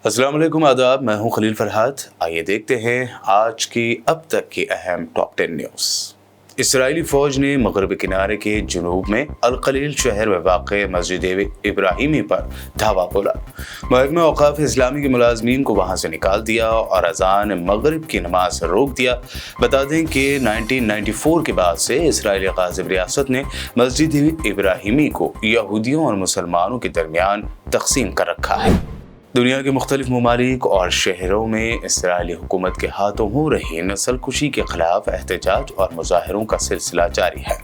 अस्सलाम वालेकुम, आदाब। मैं हूं खलील फरहाद। आइए देखते हैं आज की अब तक की अहम टॉप 10 न्यूज़। इसराइली फ़ौज ने मगरबी किनारे के जुनूब में अल-खलील शहर में वाक़ मस्जिद इब्राहिमी पर धावा बोला। महकमा औक़ाफ़ इस्लामी के मुलाज़मीन को वहाँ से निकाल दिया और अज़ान मगरिब की नमाज रोक दिया। बता दें कि 1994 के बाद से इसराइली ग़ाज़िब रियासत ने मस्जिद इब्राहिमी को यहूदियों और मुसलमानों के दरमियान तक़सीम कर रखा है। दुनिया के मुख्तलिफ ममालिक और शहरों में इसराइली हुकूमत के हाथों हो रही नस्ल कुशी के खिलाफ एहतजाज और मुजाहरों का सिलसिला जारी है।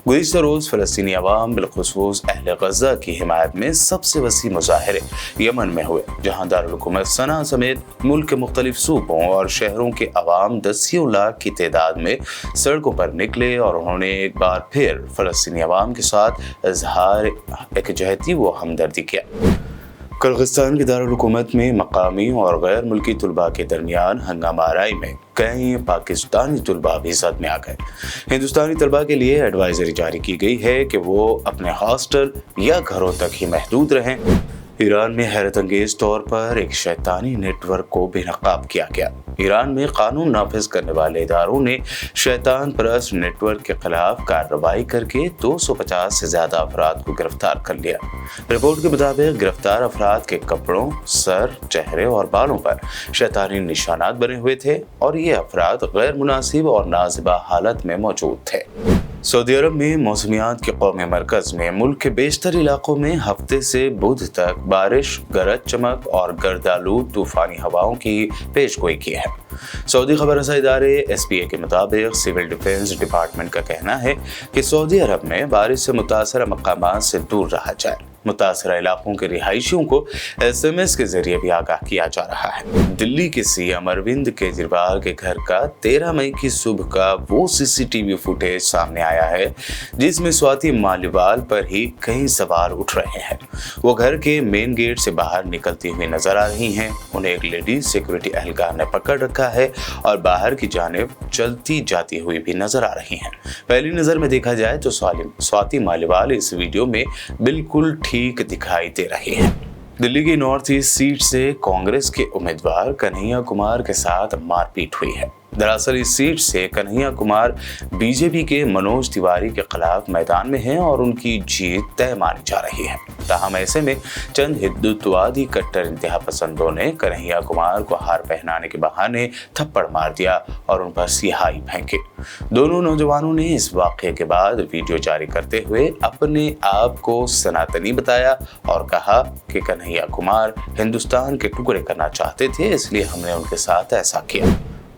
गुज़िश्ता रोज़ फ़लस्तीनी अवाम बिलख़ुसूस अहले गज़ा की हिमायत में सबसे वसी मुजाहरे यमन में हुए, जहाँ दारुल हुकूमत सना समेत मुल्क के मुख्तलिफ सूबों और शहरों के अवाम दसियों लाख की तादाद में सड़कों पर निकले और उन्होंने एक बार फिर फ़लस्तीनी अवाम के साथ इजहार एकजहती व हमदर्दी किया। किर्गिस्तान के दारुल हुकूमत में मकामी और गैर मुल्की तलबा के दरमियान हंगामा आराई में कई पाकिस्तानी तलबा भी ज़द में आ गए। हिंदुस्तानी तलबा के लिए एडवाइजरी जारी की गई है कि वो अपने हॉस्टल या घरों तक ही महदूद रहें। ईरान में हैरत अंगेज तौर पर एक शैतानी नेटवर्क को बेनकाब किया गया। ईरान में कानून नाफिज करने वाले इदारों ने शैतान परस्त नेटवर्क के खिलाफ कार्रवाई करके 250 से ज़्यादा अफराद को गिरफ्तार कर लिया। रिपोर्ट के मुताबिक गिरफ्तार अफराद के कपड़ों, सर, चेहरे और बालों पर शैतानी निशानात बने हुए थे और ये अफराद गैर मुनासिब और नाजिबा हालत में मौजूद थे। सऊदी अरब में मौसमियात के कौमी मरकज़ में मुल्क के बेशतर इलाकों में हफ्ते से बुध तक बारिश, गरज चमक और गर्दालूद तूफ़ानी हवाओं की पेशगोई की है। सऊदी खबररसा इदारे SPA के मुताबिक सिविल डिफेंस डिपार्टमेंट का कहना है कि सऊदी अरब में बारिश से मुतासरा मकामात से दूर रहा जाए। मुतासरा इलाकों के रिहायशियों को SMS के जरिए भी आगाह किया जा रहा है। दिल्ली के CM अरविंद केजरीवाल के घर का 13 मई की सुबह का वो CCTV फुटेज सामने आया है जिसमें स्वाति मालीवाल पर ही कई सवाल उठ रहे हैं। वो घर के मेन गेट से बाहर निकलती हुई नजर आ रही हैं। उन्हें एक लेडी सिक्योरिटी एहलकार ने पकड़ रखा है और बाहर की जानिब चलती जाती हुई भी नजर आ रही हैं। पहली नजर में देखा जाए तो स्वाति मालीवाल इस वीडियो में बिल्कुल ठीक दिखाई दे रही है। दिल्ली की नॉर्थ ईस्ट सीट से कांग्रेस के उम्मीदवार कन्हैया कुमार के साथ मारपीट हुई है। दरअसल इस सीट से कन्हैया कुमार बीजेपी के मनोज तिवारी के खिलाफ मैदान में हैं और उनकी जीत तय मानी जा रही है। ताहम ऐसे में चंद हिंदुत्ववादी कट्टर इंतहा पसंदों ने कन्हैया कुमार को हार पहनाने के बहाने थप्पड़ मार दिया और उन पर सिहाई फेंकी। दोनों नौजवानों ने इस वाक़े के बाद वीडियो जारी करते हुए अपने आप को सनातनी बताया और कहा कि कन्हैया कुमार हिंदुस्तान के टुकड़े करना चाहते थे, इसलिए हमने उनके साथ ऐसा किया।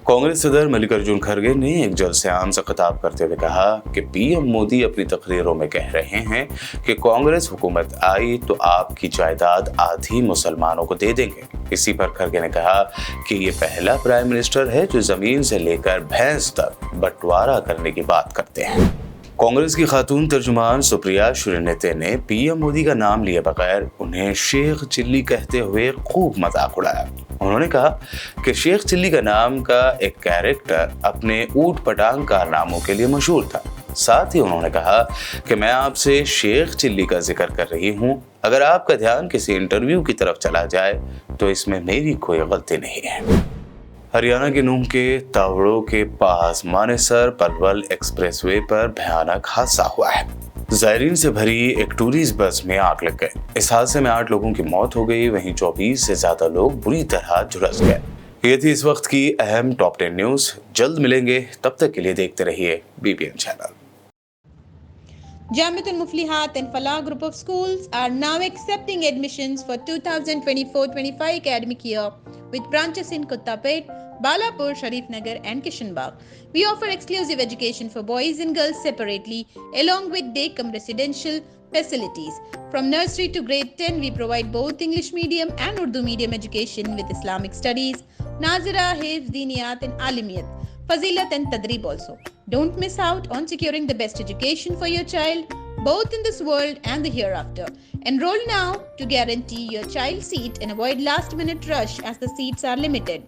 कांग्रेस सदर मल्लिकार्जुन खड़गे ने एक जलसे आम से खिताब करते हुए कहा कि PM मोदी अपनी तकरीरों में कह रहे हैं कि कांग्रेस हुकूमत आई तो आपकी जायदाद आधी मुसलमानों को दे देंगे। इसी पर खड़गे ने कहा कि ये पहला प्राइम मिनिस्टर है जो जमीन से लेकर भैंस तक बंटवारा करने की बात करते हैं। कांग्रेस की खातून तर्जुमान सुप्रिया श्रीनेते ने PM मोदी का नाम लिए बगैर उन्हें शेख चिल्ली कहते हुए खूब मजाक उड़ाया। उन्होंने कहा कि शेख चिल्ली का नाम का एक कैरेक्टर अपने ऊट पटांग कारनामों के लिए मशहूर था। साथ ही उन्होंने कहा कि मैं आपसे शेख चिल्ली का जिक्र कर रही हूँ। अगर आपका ध्यान किसी इंटरव्यू की तरफ चला जाए तो इसमें मेरी कोई गलती नहीं है। हरियाणा के नूंह के तावड़ों के पास मानेसर पलवल एक्सप्रेसवे पर भयानक हादसा हुआ है। ज़ायरीन से भरी एक टूरिस्ट बस में आग लग गई। इस हादसे में 8 लोगों की मौत हो गई, वहीं 24 से ज्यादा लोग बुरी तरह झुलस गए। ये थी इस वक्त की अहम टॉप 10 न्यूज़। जल्द मिलेंगे, तब तक के लिए देखते रहिए BPN channel. Jamiatul Muflihat and Falah group of schools are now accepting admissions for 2024-25 academic year with branches in Kottapet, Balapur, Sharif Nagar and Kishanbagh. We offer exclusive education for boys and girls separately along with day-cum residential facilities. From nursery to grade 10, we provide both English medium and Urdu medium education with Islamic studies, Nazira, Hifz, Diniyat and Alimiyat, Fazilat and Tadrib also. Don't miss out on securing the best education for your child, both in this world and the hereafter. Enroll now to guarantee your child's seat and avoid last-minute rush as the seats are limited.